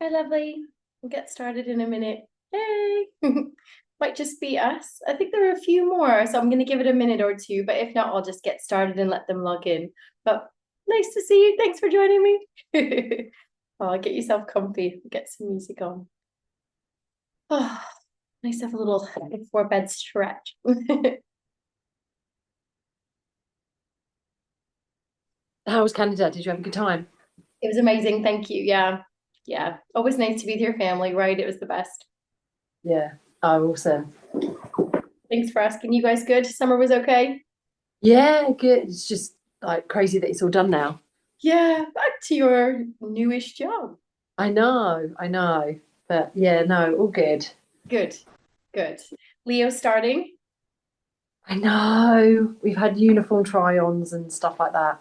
Hi, lovely. We'll get started in a minute. Hey, might just be us. I think there are a few more, so I'm going to give it a minute or two, but if not, I'll just get started and let them log in. But nice to see you. Thanks for joining me. Oh, get yourself comfy. Get some music on. Oh, nice to have a little before bed stretch. How was Canada? Did you have a good time? It was amazing. Thank you. Yeah. Yeah. Always nice to be with your family, right? It was the best. Yeah. Oh, awesome. Thanks for asking. You guys good? Summer was okay? Yeah, good. It's just like crazy that it's all done now. Yeah, back to your newish job. I know. But yeah, no, all good. Good, good. Leo starting. I know. We've had uniform try-ons and stuff like that.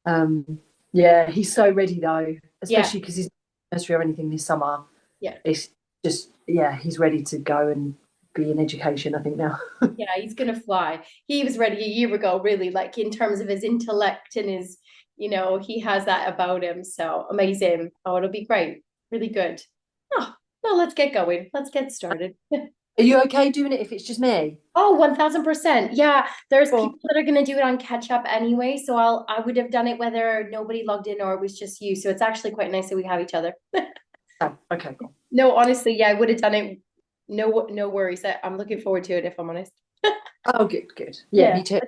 Oh, Yeah, he's so ready though, yeah, especially because he's not nursery or anything this summer. yeah, It's just, yeah, he's ready to go and be in education, I think now. yeah. He's gonna fly. He was ready a year ago, really, like in terms of his intellect and his, he has that about him. So amazing. Oh, it'll be great. Really good. Oh, well, let's get going. Let's get started. Are you okay doing it if it's just me? Oh, 1000%. Yeah, there's Cool. people that are going to do it on catch up anyway. So I would have done it whether nobody logged in or it was just you. So it's actually quite nice that we have each other. Oh, okay, cool. No, honestly, yeah, I would have done it. No worries. I'm looking forward to it if I'm honest. Oh, good, good. Yeah, Yeah, me too.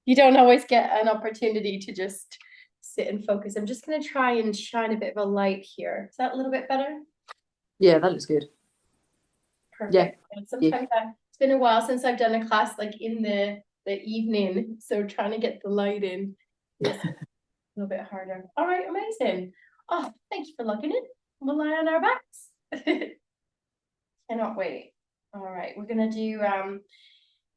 you don't always get an opportunity to just sit and focus. I'm just going to try and shine a bit of a light here. Is that a little bit better? Yeah, that looks good. Yeah. Perfect. And Yeah. sometimes it's been a while since I've done a class like in the evening, so trying to get the light in is a little bit harder. All right, amazing. Oh, thank you for logging in. We'll lie on our backs. Cannot wait. All right, we're gonna do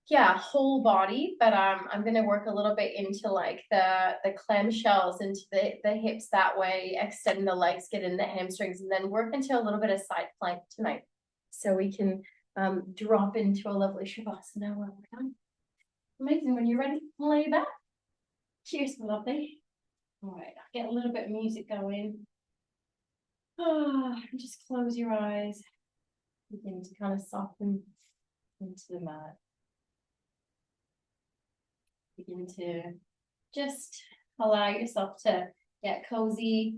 yeah, whole body, but I'm gonna work a little bit into like the clamshells into the hips that way, extend the legs, get in the hamstrings, and then work into a little bit of side plank tonight. So we can drop into a lovely shavasana when we're done. Amazing. When you're ready, lay back. Cheers, my lovely. All right, I'll get a little bit of music going. Ah, just close your eyes. Begin to kind of soften into the mat. Begin to just allow yourself to get cozy,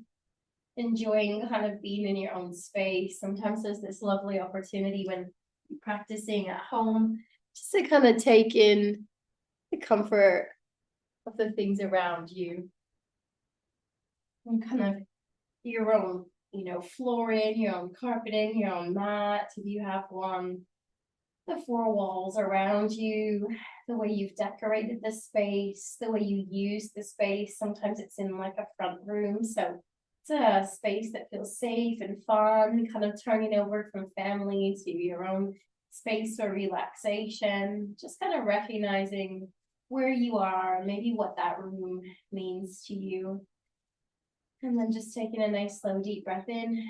enjoying kind of being in your own space. Sometimes there's this lovely opportunity when you're practicing at home just to kind of take in the comfort of the things around you and kind of your own, flooring, your own carpeting, your own mat, if you have one, the four walls around you, the way you've decorated the space, the way you use the space. Sometimes it's in like a front room, so it's a space that feels safe and fun, kind of turning over from family to your own space for relaxation, just kind of recognizing where you are, maybe what that room means to you. And then just taking a nice slow deep breath in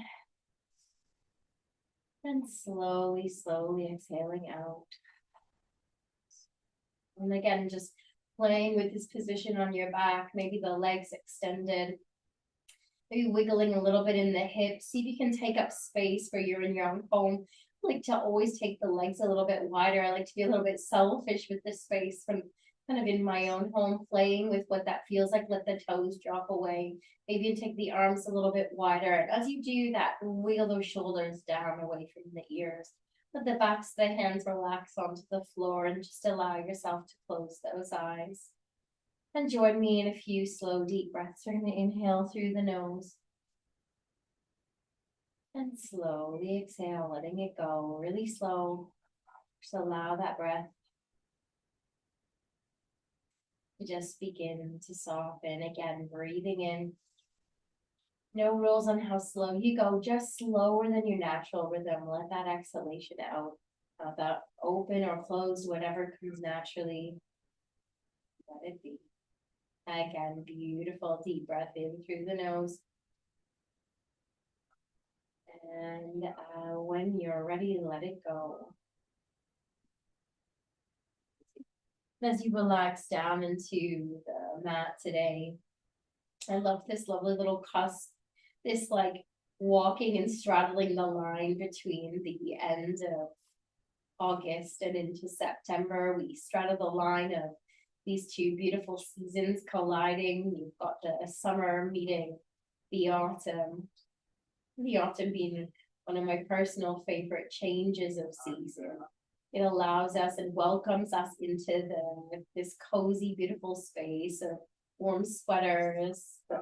and slowly exhaling out. And again, just playing with this position on your back, maybe the legs extended, maybe wiggling a little bit in the hips. See if you can take up space where you're in your own home. I like to always take the legs a little bit wider. I like to be a little bit selfish with this space from kind of in my own home, playing with what that feels like. Let the toes drop away. Maybe you take the arms a little bit wider. And as you do that, wiggle those shoulders down away from the ears. Let the backs of the hands relax onto the floor and just allow yourself to close those eyes. And join me in a few slow, deep breaths. We're going to inhale through the nose and slowly exhale, letting it go really slow. Just allow that breath to just begin to soften. Again, breathing in. No rules on how slow you go, just slower than your natural rhythm. Let that exhalation out. That open or closed, whatever comes naturally. Let it be. Again, beautiful deep breath in through the nose. And when you're ready, let it go. As you relax down into the mat today, I love this lovely little cusp, this like walking and straddling the line between the end of August and into September. We straddle the line of these two beautiful seasons colliding. You've got the summer meeting the autumn. The autumn being one of my personal favorite changes of season. It allows us and welcomes us into this cozy, beautiful space of warm sweaters, the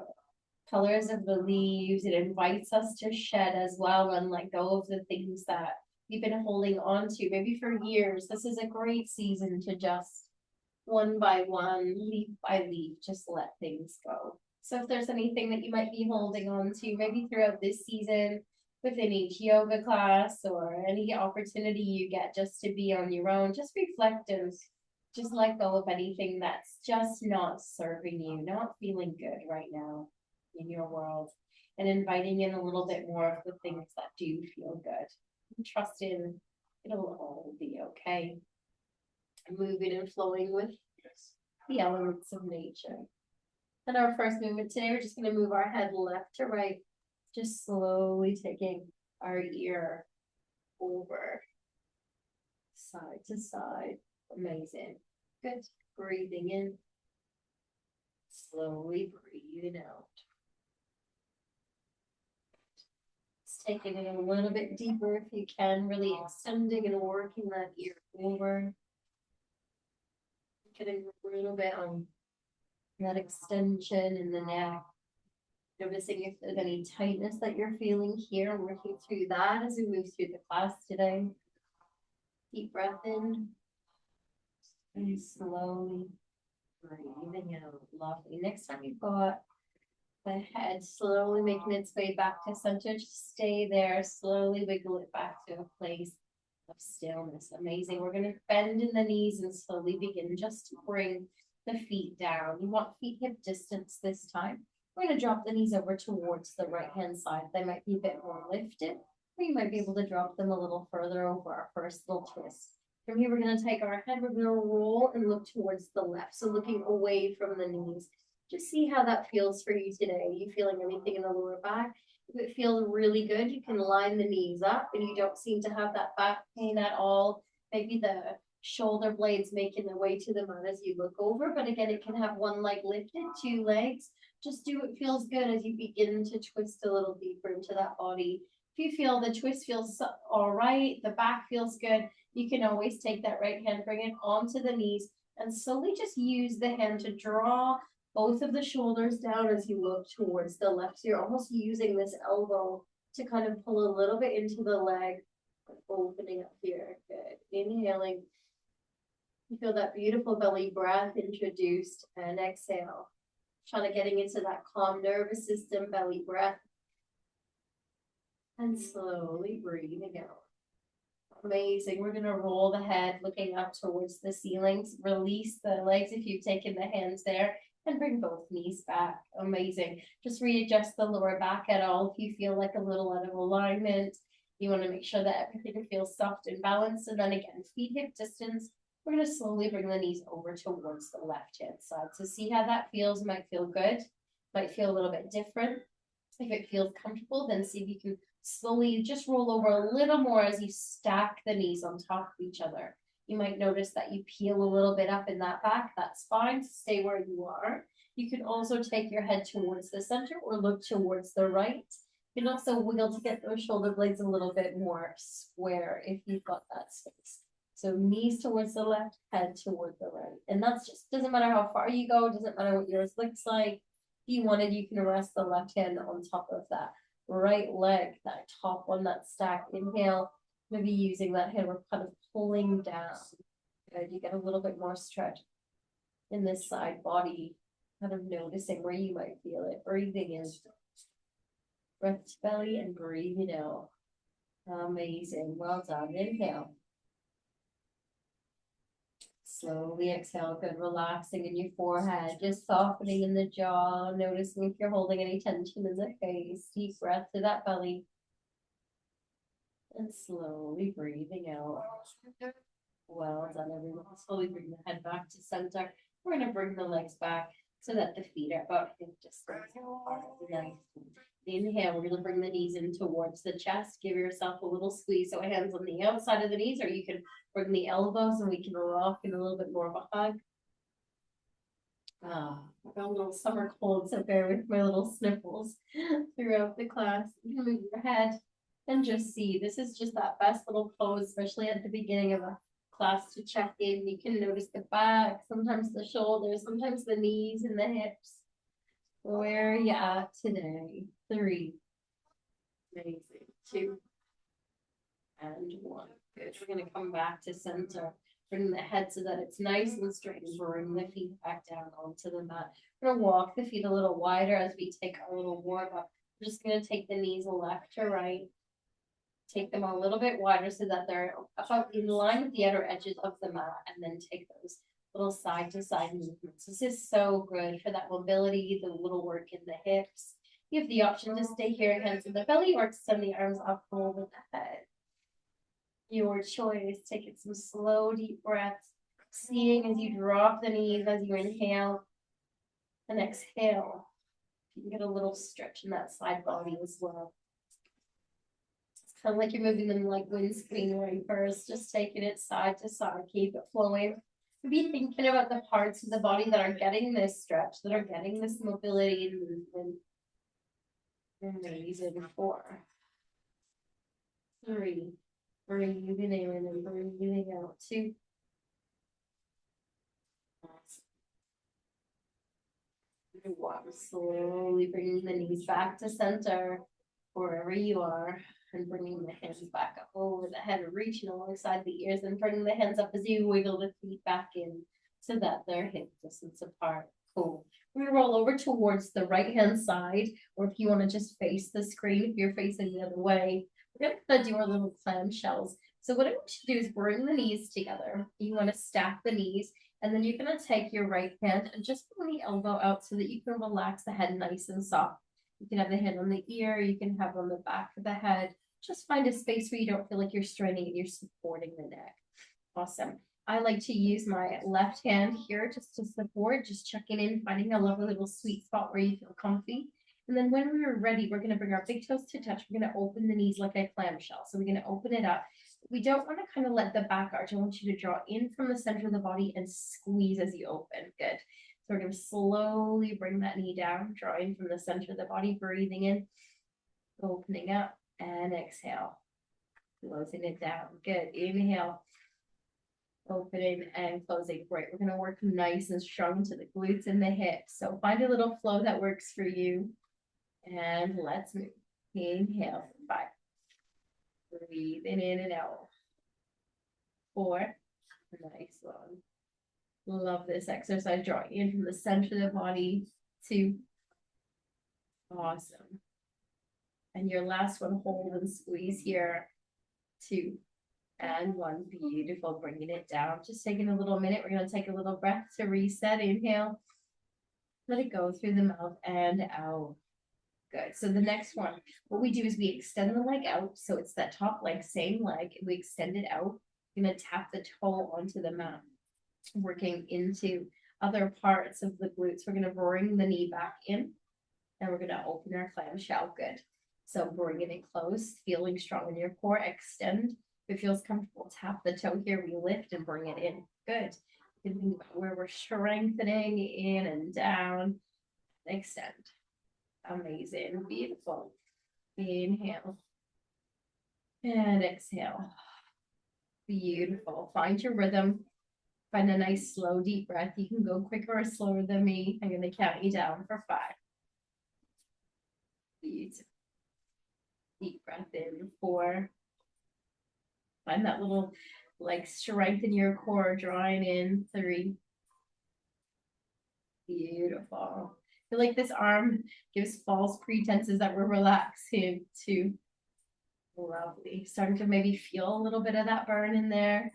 colors of the leaves. It invites us to shed as well and let go of the things that we've been holding on to maybe for years. This is a great season to just one by one, leaf by leaf, just let things go. So if there's anything that you might be holding on to, maybe throughout this season, within each yoga class or any opportunity you get just to be on your own, just reflect and just let go of anything that's just not serving you, not feeling good right now in your world, and inviting in a little bit more of the things that do feel good. And trust in it'll all be okay. Moving and flowing with the elements of nature. And our first movement today, we're just going to move our head left to right, just slowly taking our ear over side to side. Amazing. Good. Breathing in. Slowly breathing out. Just taking it a little bit deeper if you can, really extending and working that ear over. Getting a little bit on that extension in the neck. Noticing if there's any tightness that you're feeling here, working through that as we move through the class today. Deep breath in. And slowly breathing out. Lovely. Next time you've got the head slowly making its way back to center, just stay there. Slowly wiggle it back to a place of stillness. Amazing. We're going to bend in the knees and slowly begin just to bring the feet down. You want feet hip distance this time. We're going to drop the knees over towards the right hand side. They might be a bit more lifted, or you might be able to drop them a little further over our first little twist. From here, we're going to take our head, we're going to roll and look towards the left. So looking away from the knees. Just see how that feels for you today. Are you feeling anything in the lower back? If it feels really good, you can line the knees up and you don't seem to have that back pain at all. Maybe the shoulder blades making their way to the mat as you look over. But again, it can have one leg lifted, two legs. Just do what feels good as you begin to twist a little deeper into that body. If you feel the twist feels all right, the back feels good, you can always take that right hand, bring it onto the knees, and slowly just use the hand to draw both of the shoulders down as you look towards the left. So you're almost using this elbow to kind of pull a little bit into the leg, opening up here. Good. Inhaling. You feel that beautiful belly breath introduced, and exhale. Trying to getting into that calm nervous system, belly breath. And slowly breathing out. Amazing. We're going to roll the head looking up towards the ceilings. Release the legs if you've taken the hands there. And bring both knees back. Amazing. Just readjust the lower back at all if you feel like a little out of alignment. You want to make sure that everything feels soft and balanced. And then again, feet hip distance. We're going to slowly bring the knees over towards the left-hand side. So see how that feels. Might feel good. Might feel a little bit different. If it feels comfortable, then see if you can slowly just roll over a little more as you stack the knees on top of each other. You might notice that you peel a little bit up in that back. That's fine. Stay where you are. You can also take your head towards the center or look towards the right. You can also wiggle to get those shoulder blades a little bit more square if you've got that space. So knees towards the left, head toward the right. And that's just, doesn't matter how far you go, doesn't matter what yours looks like. If you wanted, you can rest the left hand on top of that right leg, that top one that's stacked. Inhale. Maybe using that hand, we're kind of pulling down. Good. You get a little bit more stretch in this side body, kind of noticing where you might feel it. Breathing in, breath to belly, and breathing out. Amazing. Well done. Inhale. Slowly exhale. Good. Relaxing in your forehead, just softening in the jaw. Noticing if you're holding any tension in the face. Deep breath to that belly. And slowly breathing out. Well done, everyone. Slowly bring the head back to center. We're going to bring the legs back so that the feet are about hip distance. Inhale, we're gonna bring the knees in towards the chest. Give yourself a little squeeze. So hands on the outside of the knees, or you can bring the elbows and we can rock in a little bit more of a hug. I've got a little summer cold, so bear with my little sniffles throughout the class. You can move your head and just see. This is just that best little pose, especially at the beginning of a class to check in. You can notice the back, sometimes the shoulders, sometimes the knees and the hips. Where are you at today? 3. Amazing. 2. And 1. Good. We're going to come back to center. Bring the head so that it's nice and straight. Bring the feet back down onto the mat. We're going to walk the feet a little wider as we take our little warm up. We're just going to take the knees left to right. Take them a little bit wider so that they're about in line with the outer edges of the mat, and then take those little side to side movements. This is so good for that mobility, the little work in the hips. You have the option to stay here, hands in the belly, or extend the arms up over the head. Your choice. Taking some slow, deep breaths, seeing as you drop the knees as you inhale and exhale. You can get a little stretch in that side body as well. It's kind of like you're moving them like windscreen wipers, just taking it side to side, keep it flowing. Be thinking about the parts of the body that are getting this stretch, that are getting this mobility and movement. Amazing. 4. 3. Breathing in and breathing out. 2. And 1. Slowly bringing the knees back to center, wherever you are, and bringing the hands back up over the head, reaching alongside the ears, and bringing the hands up as you wiggle the feet back in so that they're hip distance apart. Cool. We're going to roll over towards the right-hand side, or if you want to just face the screen, if you're facing the other way, we're going to do our little clamshells. So what I want you to do is bring the knees together. You want to stack the knees, and then you're going to take your right hand and just bring the elbow out so that you can relax the head nice and soft. You can have the hand on the ear, you can have on the back of the head. Just find a space where you don't feel like you're straining and you're supporting the neck. Awesome. I like to use my left hand here just to support, just checking in, finding a lovely little sweet spot where you feel comfy. And then when we're ready, we're going to bring our big toes to touch. We're going to open the knees like a clamshell. So we're going to open it up. We don't want to kind of let the back arch. I want you to draw in from the center of the body and squeeze as you open. Good. So we're going to slowly bring that knee down, draw in from the center of the body, breathing in, opening up, and exhale. Closing it down. Good. Inhale. Opening and closing. Great. We're going to work nice and strong to the glutes and the hips. So find a little flow that works for you. And let's move. Inhale for 5. Breathing in and out. 4. Nice one. Love this exercise. Draw in from the center of the body. 2. Awesome. And your last one, hold and squeeze here. 2. And 1. Beautiful. Bringing it down. Just taking a little minute. We're going to take a little breath to reset. Inhale. Let it go through the mouth and out. Good. So the next one, what we do is we extend the leg out. So it's that top leg, same leg. And we extend it out. We're going to tap the toe onto the mat. Working into other parts of the glutes. We're going to bring the knee back in. And we're going to open our clamshell. Good. So bringing it close, feeling strong in your core. Extend. If it feels comfortable, tap the toe here. We lift and bring it in. Good. You can think about where we're strengthening in and down. Extend. Amazing. Beautiful. Inhale. And exhale. Beautiful. Find your rhythm. Find a nice, slow, deep breath. You can go quicker or slower than me. I'm going to count you down for 5. Beautiful. Deep breath in. 4. Find that little, like, strength in your core, drawing in. 3. Beautiful. I feel like this arm gives false pretenses that we're relaxing. 2. Lovely. Starting to maybe feel a little bit of that burn in there.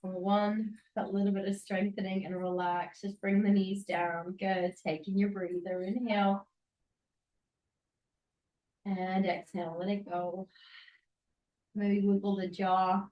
1. That little bit of strengthening and relax. Just bring the knees down. Good. Taking your breather. Inhale. And exhale. Let it go. Maybe wiggle the jaw.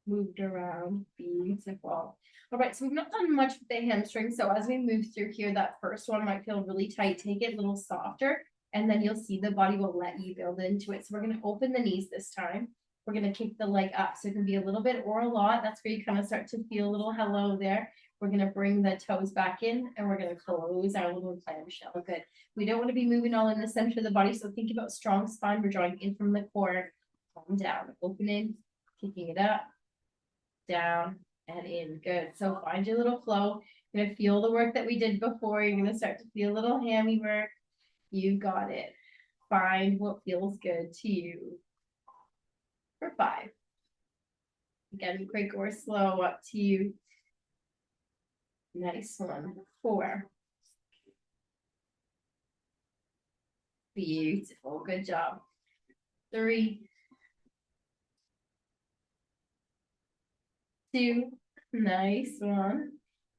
Moved around. Beautiful. All right, so we've not done much with the hamstring. So as we move through here, that first one might feel really tight. Take it a little softer and then you'll see the body will let you build into it. So we're gonna open the knees this time. We're gonna kick the leg up, so it can be a little bit or a lot. That's where you kind of start to feel a little hello there. We're gonna bring the toes back in, and we're gonna close our little clamshell. Good. We don't want to be moving all in the center of the body, so think about strong spine. We're drawing in from the core, calm down, opening, kicking it up, down, and in. Good. So find your little flow. You're gonna feel the work that we did before. You're gonna start to feel a little hammy work. You got it. Find what feels good to you. For 5. Again, quick or slow, up to you. Nice one. 4. Beautiful. Good job. 3. 2. Nice one.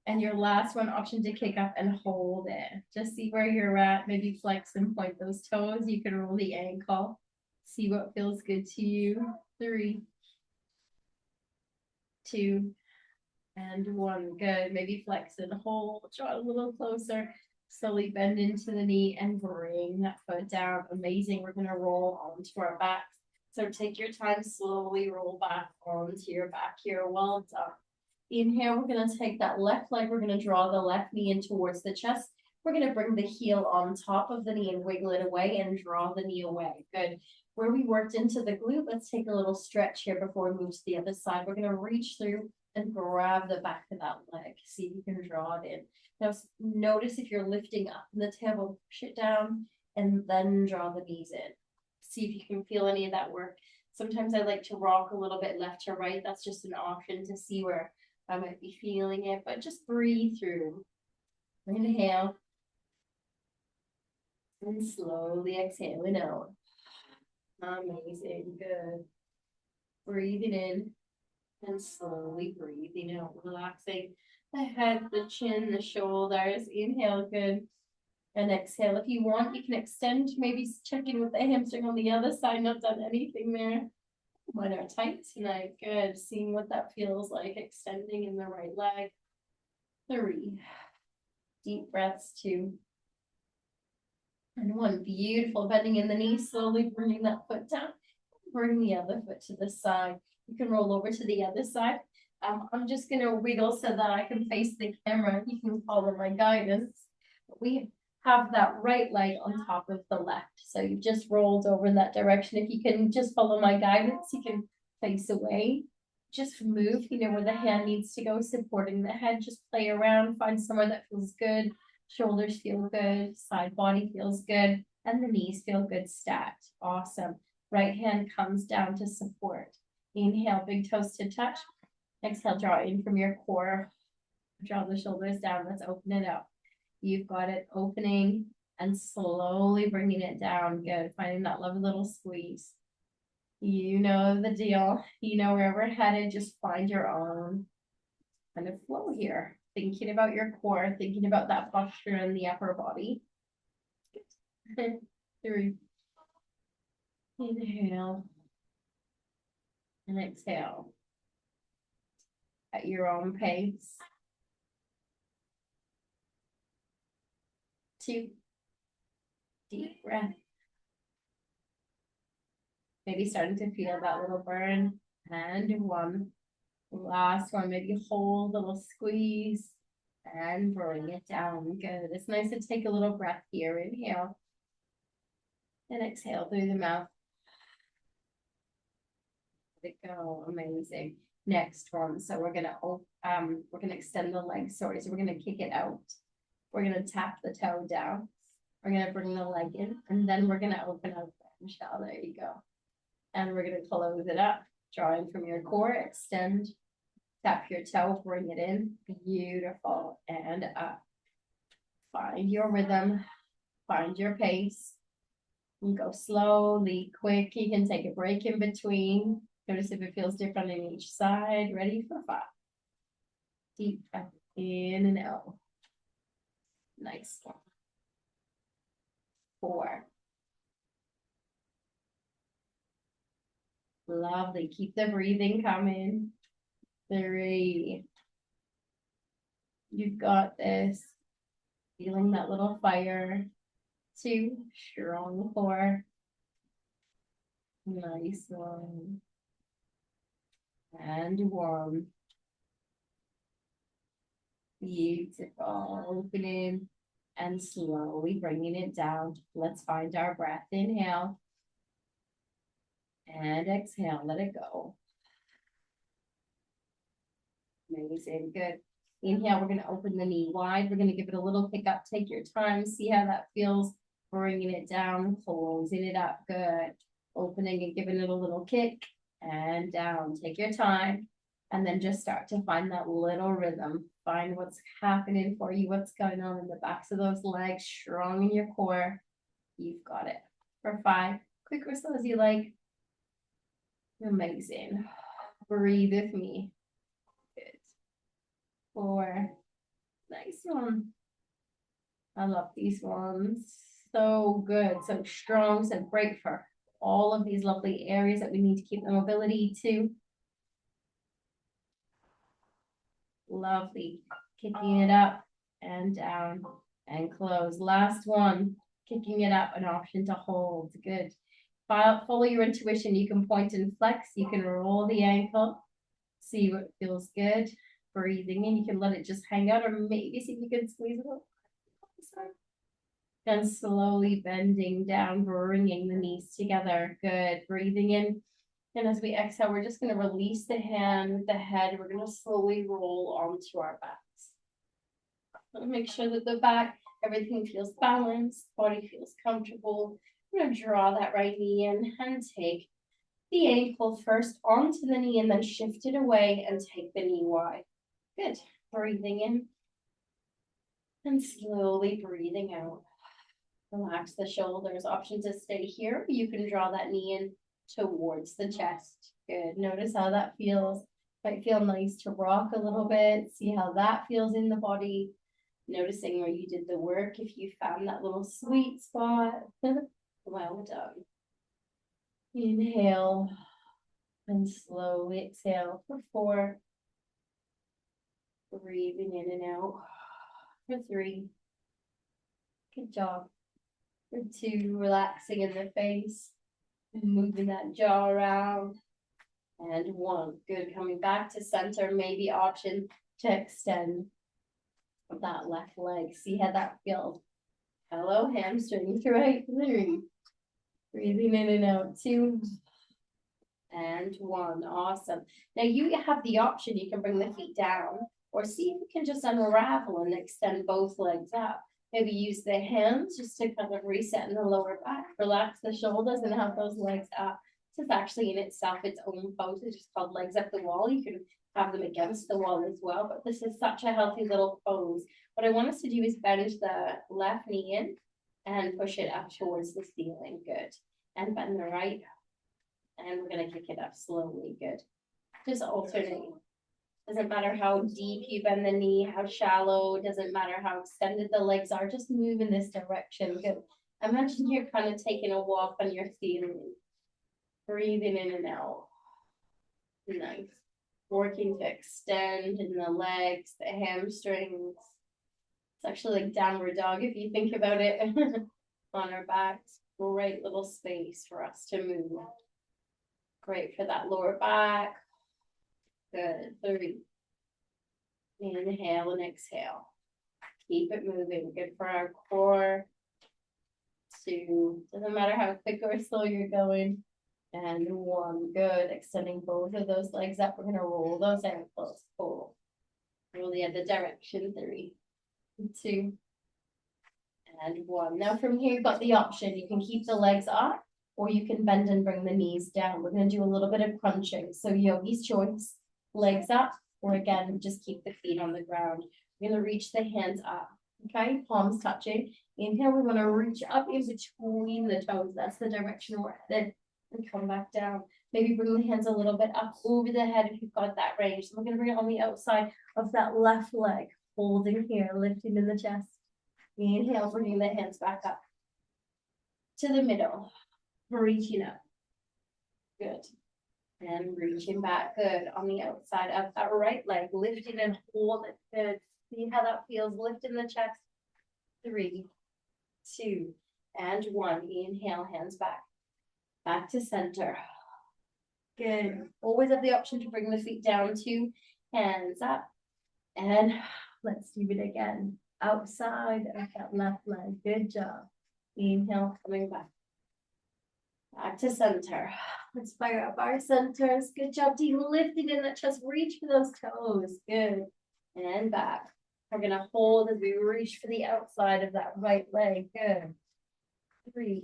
And your last one, option to kick up and hold it. Just see where you're at. Maybe flex and point those toes. You can roll the ankle. See what feels good to you. 3, 2, and 1. Good. Maybe flex and hold. Draw a little closer. Slowly bend into the knee and bring that foot down. Amazing. We're going to roll onto our back. So take your time. Slowly roll back onto your back here. Well done. Inhale, we're going to take that left leg. We're going to draw the left knee in towards the chest. We're going to bring the heel on top of the knee and wiggle it away and draw the knee away. Good. Where we worked into the glute, let's take a little stretch here before we move to the other side. We're going to reach through and grab the back of that leg. See if you can draw it in. Now notice if you're lifting up in the tail, push it down and then draw the knees in. See if you can feel any of that work. Sometimes I like to rock a little bit left to right. That's just an option to see where I might be feeling it, but just breathe through. Inhale. And slowly exhaling out. Amazing. Good. Breathing in and slowly breathing out. Relaxing the head, the chin, the shoulders. Inhale. Good. And exhale. If you want, you can extend. Maybe check in with the hamstring on the other side. Not done anything there. Mine are tight tonight. Good. Seeing what that feels like. Extending in the right leg. 3. Deep breaths. 2. And 1. Beautiful. Bending in the knee. Slowly bringing that foot down. Bring the other foot to the side. You can roll over to the other side. I'm just going to wiggle so that I can face the camera. You can follow my guidance. We have that right leg on top of the left. So you've just rolled over in that direction. If you can just follow my guidance, you can face away. Just move, where the hand needs to go, supporting the head. Just play around, find somewhere that feels good. Shoulders feel good, side body feels good, and the knees feel good stacked. Awesome. Right hand comes down to support. Inhale, big toes to touch. Exhale, draw in from your core. Draw the shoulders down. Let's open it up. You've got it opening and slowly bringing it down. Good. Finding that lovely little squeeze. You know the deal. You know where we're headed. Just find your own kind of flow here. Thinking about your core, thinking about that posture in the upper body. Good. 3. Inhale. And exhale. At your own pace. 2. Deep breath. Maybe starting to feel that little burn. And 1. Last one. Maybe hold a little squeeze. And bring it down. Good. It's nice to take a little breath here. Inhale. And exhale through the mouth. Let it go. Amazing. Next one. So we're gonna extend the leg. So we're gonna kick it out. We're gonna tap the toe down. We're gonna bring the leg in, and then we're gonna open up the shell. There you go. And we're gonna close it up. Drawing from your core, extend, tap your toe, bring it in. Beautiful. And up. Find your rhythm. Find your pace. You go slowly, quick. You can take a break in between. Notice if it feels different on each side. Ready for 5. Deep breath in and out. Nice one. 4. Lovely. Keep the breathing coming. 3. You've got this. Feeling that little fire. 2, strong 4, nice 1, and 1. Beautiful. Opening and slowly bringing it down. Let's find our breath. Inhale and exhale. Let it go. Amazing. Good. Inhale, we're going to open the knee wide. We're going to give it a little kick up. Take your time. See how that feels. Bringing it down, closing it up. Good. Opening and giving it a little kick and down. Take your time. And then just start to find that little rhythm. Find what's happening for you, what's going on in the backs of those legs, strong in your core. You've got it. For 5, quick or slow as you like. Amazing. Breathe with me. Good. 4, nice one. I love these ones. So good, so strong, so great for all of these lovely areas that we need to keep the mobility to. Lovely. Kicking it up and down and close. Last one. Kicking it up, an option to hold. Good. Follow your intuition. You can point and flex. You can roll the ankle. See what feels good. Breathing in. You can let it just hang out, or maybe see if you can squeeze it up. And slowly bending down, bringing the knees together. Good. Breathing in. And as we exhale, we're just going to release the hand, the head. We're going to slowly roll onto our backs. So make sure that the back, everything feels balanced, body feels comfortable. I'm going to draw that right knee in and take the ankle first onto the knee and then shift it away and take the knee wide. Good. Breathing in and slowly breathing out. Relax the shoulders. Option to stay here. You can draw that knee in towards the chest. Good. Notice how that feels. Might feel nice to rock a little bit. See how that feels in the body. Noticing where you did the work. If you found that little sweet spot. Well done. Inhale and slowly exhale for 4. Breathing in and out for 3. Good job. For 2, relaxing in the face. Moving that jaw around. And 1, good. Coming back to center, maybe option to extend that left leg. See how that feels. Hello, hamstrings, right? 3. Breathing in and out, 2. And 1, awesome. Now you have the option, you can bring the feet down, or see if you can just unravel and extend both legs up. Maybe use the hands just to kind of reset in the lower back, relax the shoulders and have those legs up. This is actually in itself its own pose. It's just called legs up the wall. You can have them against the wall as well, but this is such a healthy little pose. What I want us to do is bend the left knee in and push it up towards the ceiling. Good. And bend the right. And we're going to kick it up slowly. Good. Just alternating. Doesn't matter how deep you bend the knee, how shallow, doesn't matter how extended the legs are, just move in this direction. Good. Imagine you're kind of taking a walk on your ceiling. Breathing in and out. Nice. Working to extend in the legs, the hamstrings. It's actually like downward dog if you think about it. On our backs. Great little space for us to move. Great for that lower back. Good. 3. Inhale and exhale. Keep it moving. Good for our core. 2. Doesn't matter how quick or slow you're going. And 1. Good. Extending both of those legs up. We're going to roll those ankles. 4. Roll the other direction. 3, 2, and 1. Now from here, you've got the option. You can keep the legs up, or you can bend and bring the knees down. We're going to do a little bit of crunching. So yogi's choice. Legs up, or again, just keep the feet on the ground. We're going to reach the hands up. Okay, palms touching. Inhale, we're going to reach up in between the toes. That's the direction we're headed. And come back down. Maybe bring the hands a little bit up over the head if you've got that range. So we're going to bring it on the outside of that left leg. Holding here, lifting in the chest. Inhale, bringing the hands back up to the middle. Reaching up. Good. And reaching back. Good. On the outside of that right leg. Lifting and hold it. Good. See how that feels. Lift in the chest. 3, 2, and one. Inhale, hands back. Back to center. Good. Always have the option to bring the feet down too. Hands up. And let's do it again. Outside of that left leg. Good job. Inhale, coming back. Back to center. Let's fire up our centers. Good job, team. Lifting in that chest. Reach for those toes. Good. And back. We're going to hold as we reach for the outside of that right leg. Good. 3,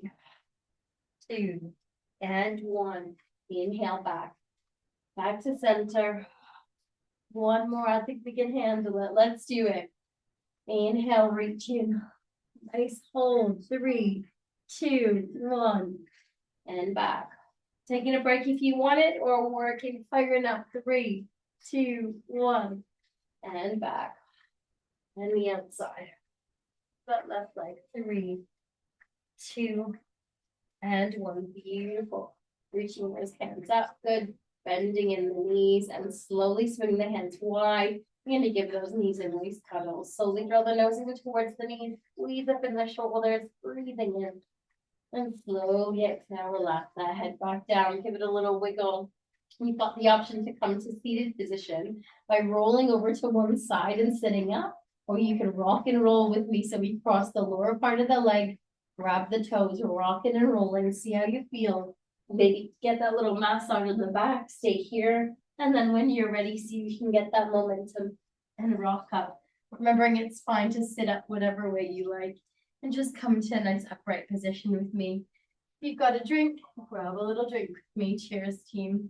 2, and 1. Inhale back. Back to center. One more. I think we can handle it. Let's do it. Inhale, reach in. Nice hold. 3, 2, 1. And back. Taking a break if you want it, or working, firing up. 3, 2, 1. And back. And the outside. That left leg. 3, 2, and 1. Beautiful. Reaching those hands up. Good. Bending in the knees and slowly swing the hands wide. You're going to give those knees and waist cuddles. Slowly draw the nose in towards the knees. Squeeze up in the shoulders. Breathing in. And slowly exhale. Relax that head back down. Give it a little wiggle. You've got the option to come to seated position by rolling over to one side and sitting up. Or you can rock and roll with me. So we cross the lower part of the leg. Grab the toes. Rocking and rolling. See how you feel. Maybe get that little massage in the back, stay here. And then when you're ready, see if you can get that momentum and rock up. Remembering it's fine to sit up whatever way you like. And just come to a nice upright position with me. If you've got a drink, grab a little drink with me. Cheers, team.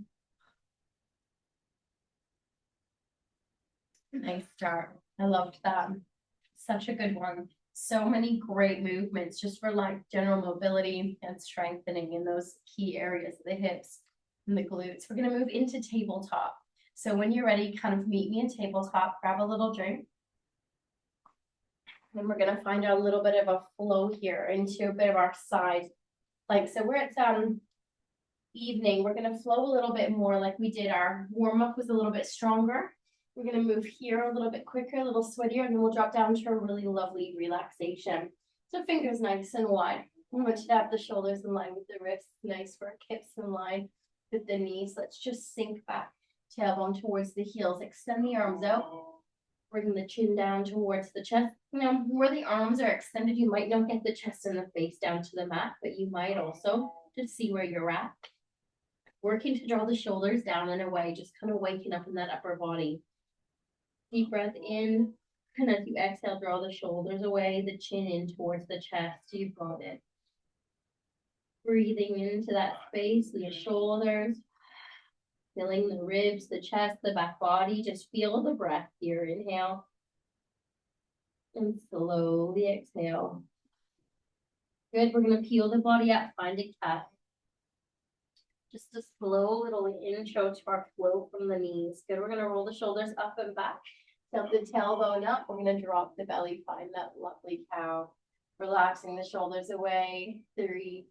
Nice start. I loved that. Such a good one. So many great movements just for like general mobility and strengthening in those key areas of the hips and the glutes. We're going to move into tabletop. So when you're ready, kind of meet me in tabletop, grab a little drink. And we're going to find a little bit of a flow here into a bit of our side. Like, so we're at evening, we're going to flow a little bit more like we did. Our warm up was a little bit stronger. We're going to move here a little bit quicker, a little sweatier, and then we'll drop down to a really lovely relaxation. So fingers nice and wide. I'm going to tap the shoulders in line with the wrists. Nice for our hips in line with the knees. Let's just sink back, tailbone towards the heels. Extend the arms out. Bring the chin down towards the chest. Now, where the arms are extended, you might not get the chest and the face down to the mat, but you might also just see where you're at. Working to draw the shoulders down and away, just kind of waking up in that upper body. Deep breath in, and as you exhale, draw the shoulders away, the chin in towards the chest. You've got it. Breathing into that space, the shoulders, filling the ribs, the chest, the back body. Just feel the breath here. Inhale. And slowly exhale. Good. We're going to peel the body up, find a cat. Just a slow little intro to our flow from the knees. Good. We're going to roll the shoulders up and back. Tilt the tailbone up. We're going to drop the belly. Find that lovely cow. Relaxing the shoulders away. 3,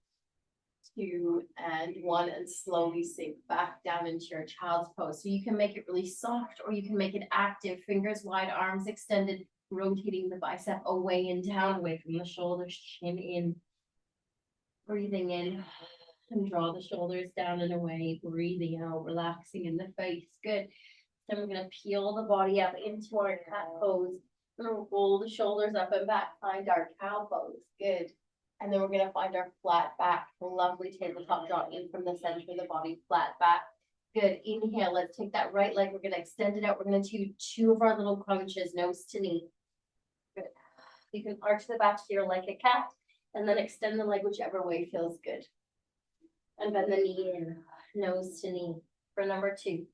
2, and 1. And slowly sink back down into your child's pose. So you can make it really soft or you can make it active. Fingers wide, arms extended, rotating the bicep away and down, away from the shoulders, chin in. Breathing in. And draw the shoulders down and away, breathing out, relaxing in the face. Good. Then we're going to peel the body up into our cat pose. We're going to roll the shoulders up and back, find our cow pose. Good. And then we're going to find our flat back, lovely tabletop draw in from the center of the body, flat back. Good. Inhale. Let's take that right leg. We're going to extend it out. We're going to do 2 of our little crunches, nose to knee. Good. You can arch the back here like a cat, and then extend the leg whichever way feels good. And bend the knee in, nose to knee for number 2.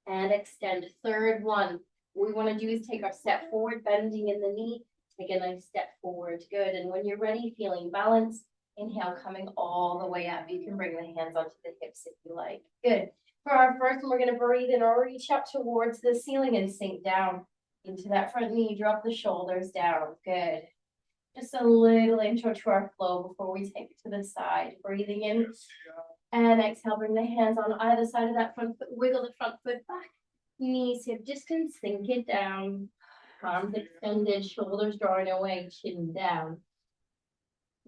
And extend. Third one. What we want to do is take our step forward, bending in the knee. Take a nice step forward. Good. And when you're ready, feeling balanced, inhale, coming all the way up. You can bring the hands onto the hips if you like. Good. For our first one, we're going to breathe in or reach up towards the ceiling and sink down into that front knee. Drop the shoulders down. Good. Just a little intro to our flow before we take it to the side. Breathing in and exhale. Bring the hands on either side of that front foot. Wiggle the front foot back. Knees hip distance. Sink it down. Arms extended. Shoulders drawing away. Chin down.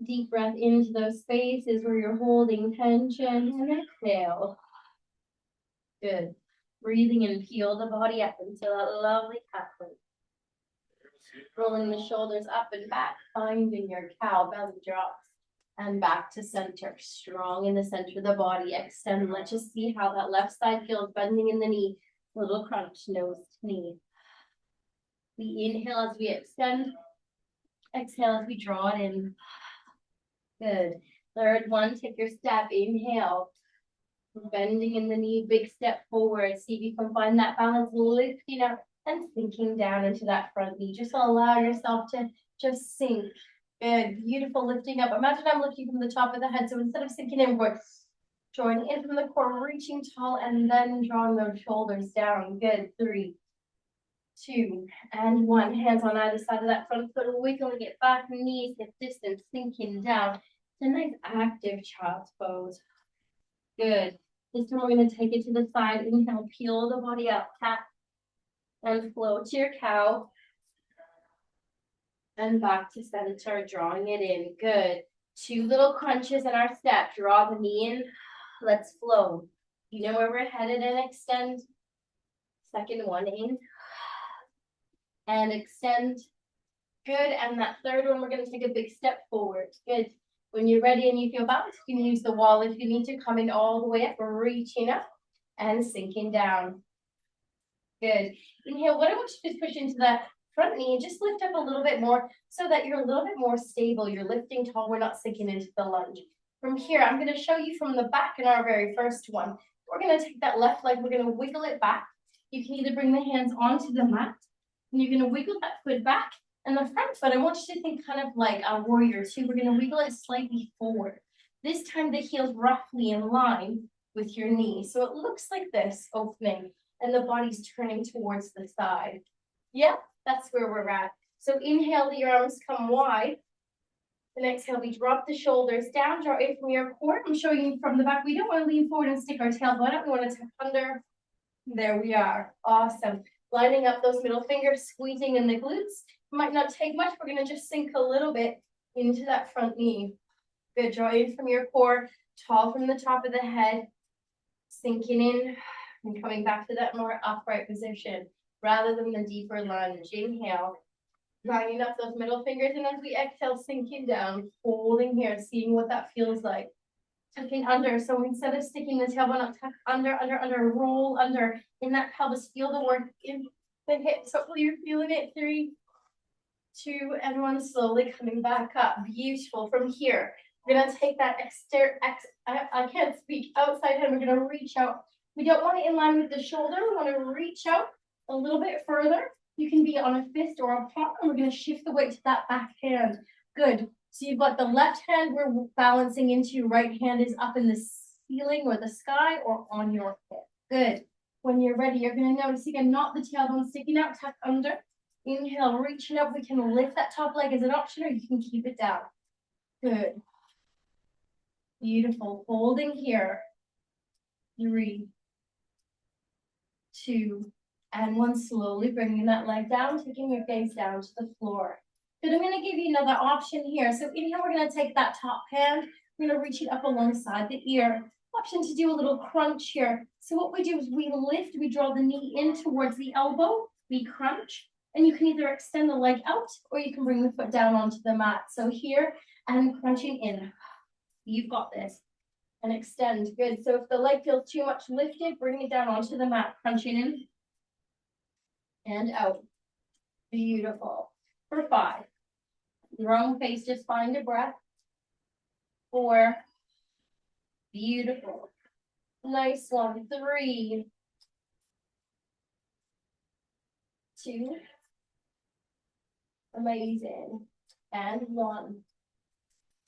Deep breath into those spaces where you're holding tension, and exhale. Good. Breathing in, peel the body up into that lovely cat pose. Rolling the shoulders up and back, finding your cow, belly drops, and back to center. Strong in the center of the body. Extend. Let's just see how that left side feels, bending in the knee. Little crunch, nose to knee. We inhale as we extend. Exhale as we draw it in. Good. Third one, take your step. Inhale. Bending in the knee, big step forward. See if you can find that balance, lifting up and sinking down into that front knee. Just allow yourself to just sink. Good. Beautiful lifting up. Imagine I'm lifting from the top of the head. So instead of sinking inward, drawing in from the core, reaching tall, and then drawing those shoulders down. Good. 3, 2, and 1. Hands on either side of that front foot, wiggling it back, knees hip distance, sinking down. It's a nice active child's pose. Good. This time we're going to take it to the side. Inhale, peel the body up, tap, and float to your cow. And back to center, drawing it in. Good. 2 little crunches in our step. Draw the knee in. Let's flow. You know where we're headed and extend. Second one in. And extend. Good. And that third one, we're going to take a big step forward. Good. When you're ready and you feel balanced, you can use the wall if you need to, coming all the way up, reaching up and sinking down. Good. Inhale. What I want you to push into that front knee and just lift up a little bit more so that you're a little bit more stable. You're lifting tall. We're not sinking into the lunge. From here, I'm going to show you from the back in our very first one. We're going to take that left leg. We're going to wiggle it back. You can either bring the hands onto the mat and you're going to wiggle that foot back. And the front foot, I want you to think kind of like a warrior too. We're going to wiggle it slightly forward. This time the heel's roughly in line with your knee. So it looks like this, opening, and the body's turning towards the side. Yeah, that's where we're at. So inhale, the arms come wide. And exhale, we drop the shoulders down, draw in from your core. I'm showing you from the back. We don't want to lean forward and stick our tailbone up. We want to tuck under. There we are. Awesome. Lining up those middle fingers, squeezing in the glutes. Might not take much. We're going to just sink a little bit into that front knee. Good. Draw in from your core, tall from the top of the head, sinking in and coming back to that more upright position rather than the deeper lunge. Inhale, lining up those middle fingers, and as we exhale, sinking down, holding here, seeing what that feels like. Tucking under. So instead of sticking the tailbone up, tuck under, roll under in that pelvis. Feel the work in the hips. Hopefully you're feeling it. 3, 2, and 1. Slowly coming back up. Beautiful. From here, we're going to take that I can't speak, outside hand. We're going to reach out. We don't want it in line with the shoulder. We want to reach out a little bit further. You can be on a fist or a palm, and we're going to shift the weight to that back hand. Good. So you've got the left hand we're balancing into, right hand is up in the ceiling or the sky or on your hip. Good. When you're ready, you're going to notice again, not the tailbone sticking out, tuck under. Inhale, reach it up. We can lift that top leg as an option, or you can keep it down. Good. Beautiful. Holding here. 3, 2, and 1. Slowly bringing that leg down, taking your gaze down to the floor. Good. I'm going to give you another option here. So inhale, we're going to take that top hand. We're going to reach it up alongside the ear. Option to do a little crunch here. So what we do is we lift, we draw the knee in towards the elbow, we crunch, and you can either extend the leg out or you can bring the foot down onto the mat. So here, and crunching in. You've got this. And extend. Good. So if the leg feels too much lifted, bring it down onto the mat, crunching in and out. Beautiful. For 5. Wrong face, just find a breath. 4. Beautiful. Nice one. 3, 2. Amazing. And 1.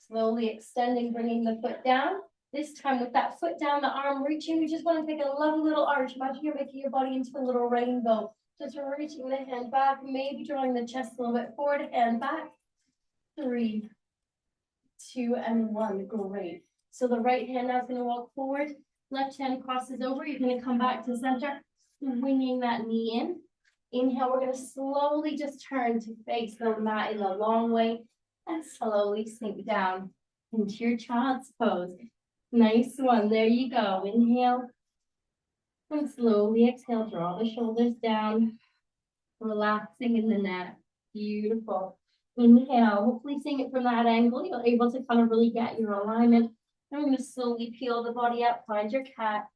Slowly extending, bringing the foot down. This time with that foot down, the arm reaching, we just want to take a lovely little arch. Imagine you're making your body into a little rainbow. Just reaching the hand back, maybe drawing the chest a little bit forward, and back. 3, 2, and 1. Great. So the right hand now is going to walk forward. Left hand crosses over. You're going to come back to center, swinging that knee in. Inhale, we're going to slowly just turn to face the mat in the long way. And slowly sink down into your child's pose. Nice one. There you go. Inhale. And slowly exhale. Draw the shoulders down. Relaxing in the neck. Beautiful. Inhale. Hopefully seeing it from that angle, you're able to kind of really get your alignment. I'm going to slowly peel the body up. Find your cat.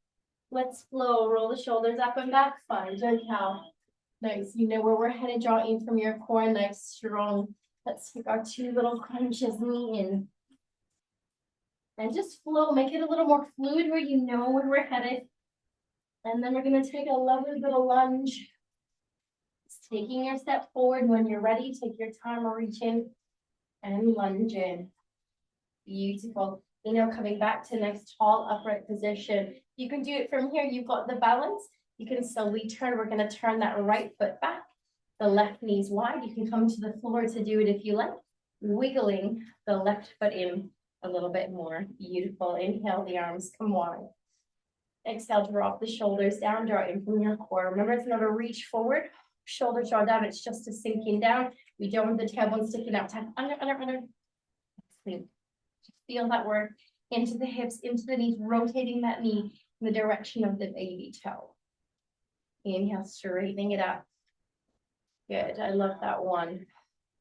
Let's flow. Roll the shoulders up and back. Find your cow. Nice. You know where we're headed. Draw in from your core. Nice, strong. Let's take our 2 little crunches. Knee in. And just flow. Make it a little more fluid where you know where we're headed. And then we're going to take a lovely little lunge. Just taking your step forward. When you're ready, take your time, reach in and lunge in. Beautiful. You know, coming back to nice tall upright position. You can do it from here. You've got the balance. You can slowly turn. We're going to turn that right foot back. The left knee's wide. You can come to the floor to do it if you like. Wiggling the left foot in a little bit more. Beautiful. Inhale, the arms come wide. Exhale, drop the shoulders down, draw in from your core. Remember, it's not a reach forward, shoulders draw down. It's just a sinking down. We don't want the tailbone sticking out. Tap under. Just feel that work into the hips, into the knees, rotating that knee in the direction of the baby toe. Inhale, straightening it up. Good. I love that one.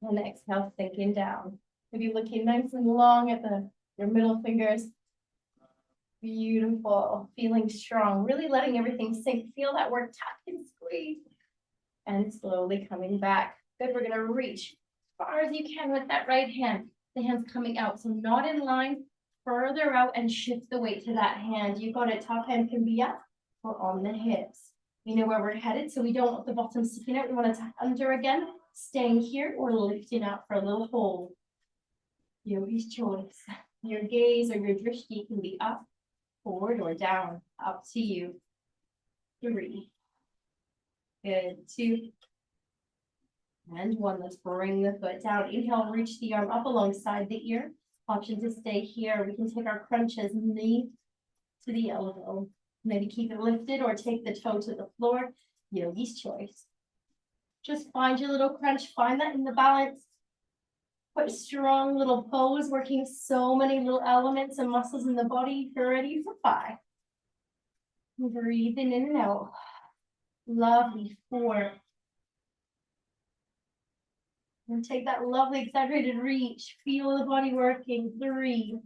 And exhale, sinking down. Maybe looking nice and long at your middle fingers. Beautiful. Feeling strong. Really letting everything sink. Feel that work. Tap and squeeze. And slowly coming back. Good. We're going to reach as far as you can with that right hand. The hand's coming out. So not in line. Further out and shift the weight to that hand. You got it. Top hand can be up or on the hips. You know where we're headed. So we don't want the bottom sticking out. We want to tap under again. Staying here or lifting up for a little hold. Yogi's choice. Your gaze or your drishti can be up, forward, or down. Up to you. 3. Good. 2. And 1. Let's bring the foot down. Inhale, reach the arm up alongside the ear. Option to stay here. We can take our crunches, knee to the elbow. Maybe keep it lifted or take the toe to the floor. Yogi's choice. Just find your little crunch. Find that in the balance. Put a strong little pose, working so many little elements and muscles in the body. You're ready for 5. Breathing in and out. Lovely. 4. And take that lovely exaggerated reach. Feel the body working. 3.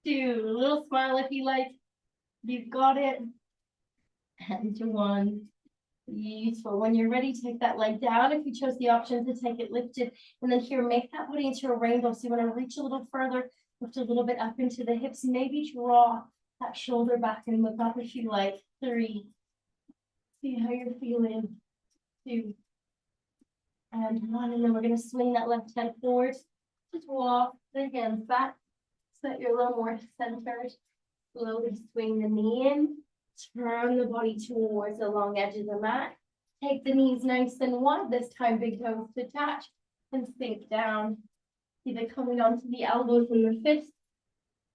2. A little smile if you like. You've got it. And 1. Beautiful. When you're ready, take that leg down. If you chose the option to take it lifted, and then here, make that body into a rainbow. So you want to reach a little further, lift a little bit up into the hips. Maybe draw that shoulder back and look up if you like. 3. See how you're feeling. 2. And 1. And then we're going to swing that left hand forward. Just walk the hands back so that you're a little more centered. Slowly swing the knee in. Turn the body towards the long edge of the mat. Take the knees nice and wide. This time, big toes to touch and sink down. Either coming onto the elbows and the fists,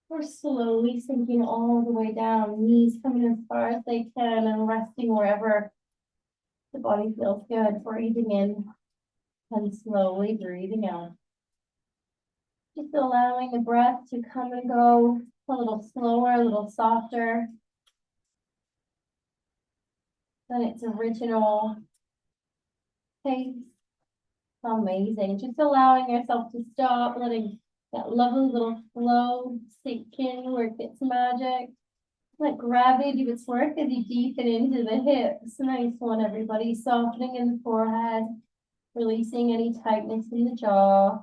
or slowly sinking all the way down. Knees coming as far as they can and resting wherever the body feels good. Breathing in and slowly breathing out. Just allowing the breath to come and go a little slower, a little softer than its original pace. Amazing. Just allowing yourself to stop, letting that lovely little flow sink in, work its magic. Let gravity do its work as you deepen into the hips. Nice one, everybody. Softening in the forehead, releasing any tightness in the jaw.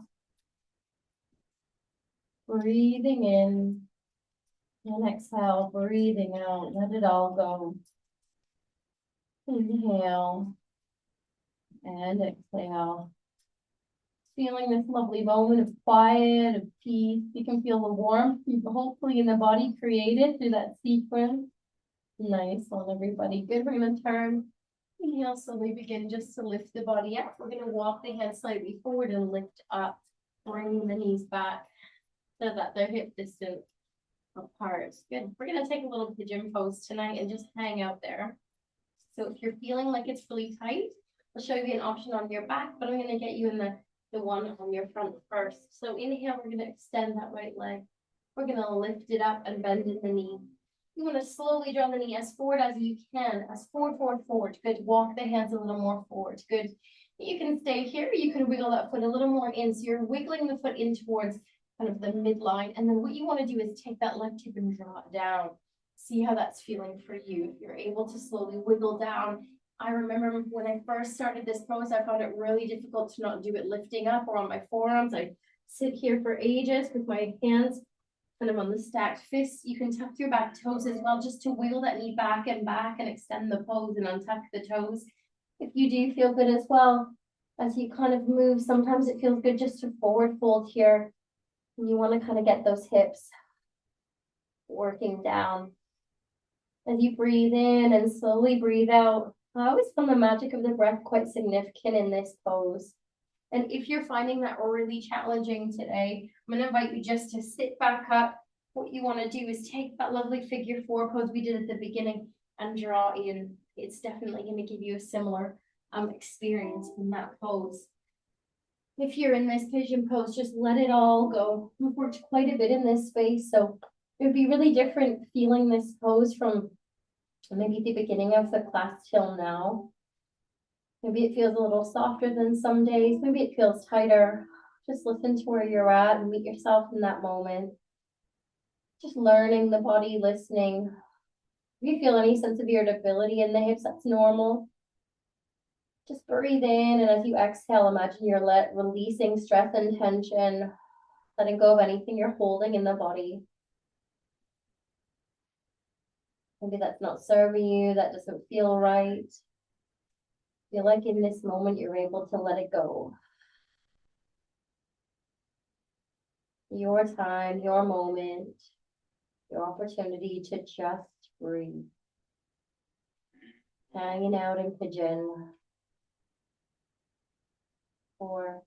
Breathing in and exhale, breathing out. Let it all go. Inhale and exhale. Feeling this lovely moment of quiet, of peace. You can feel the warmth, hopefully in the body created through that sequence. Nice one, everybody. Good. We're going to turn. Inhale, slowly begin just to lift the body up. We're going to walk the hands slightly forward and lift up, bringing the knees back so that they're hip distance apart. Good. We're going to take a little pigeon pose tonight and just hang out there. So if you're feeling like it's really tight, I'll show you an option on your back, but I'm going to get you in the one on your front first. So inhale, we're going to extend that right leg. We're going to lift it up and bend in the knee. You want to slowly draw the knee as forward as you can, as forward, forward, forward. Good. Walk the hands a little more forward. Good. You can stay here. You can wiggle that foot a little more in. So you're wiggling the foot in towards kind of the midline. And then what you want to do is take that left hip and draw it down. See how that's feeling for you. If you're able to slowly wiggle down. I remember when I first started this pose, I found it really difficult to not do it lifting up or on my forearms. I sit here for ages with my hands kind of on the stacked fists. You can tuck your back toes as well, just to wiggle that knee back and extend the pose and untuck the toes. If you do feel good as well, as you kind of move, sometimes it feels good just to forward fold here. And you want to kind of get those hips working down. As you breathe in and slowly breathe out, I always find the magic of the breath quite significant in this pose. And if you're finding that really challenging today, I'm going to invite you just to sit back up. What you want to do is take that lovely figure four pose we did at the beginning and draw in. It's definitely going to give you a similar experience in that pose. If you're in this pigeon pose, just let it all go. We've worked quite a bit in this space, so it would be really different feeling this pose from maybe the beginning of the class till now. Maybe it feels a little softer than some days. Maybe it feels tighter. Just listen to where you're at and meet yourself in that moment. Just learning the body, listening. If you feel any sense of irritability in the hips, that's normal. Just breathe in, and as you exhale, imagine you're releasing stress and tension, letting go of anything you're holding in the body. Maybe that's not serving you, that doesn't feel right. Feel like in this moment you're able to let it go. Your time, your moment, your opportunity to just breathe. Hanging out in pigeon. 4,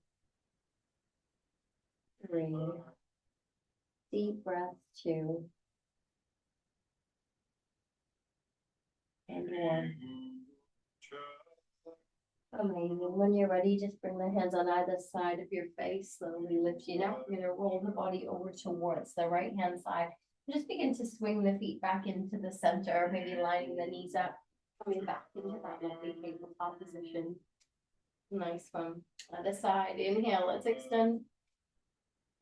3. Deep breath, 2. And 1. Amazing. When you're ready, just bring the hands on either side of your face. Slowly lifting up. You're going to roll the body over towards the right hand side. Just begin to swing the feet back into the center, maybe lining the knees up, coming back into that lovely tabletop position. Nice one. Other side. Inhale. Let's extend.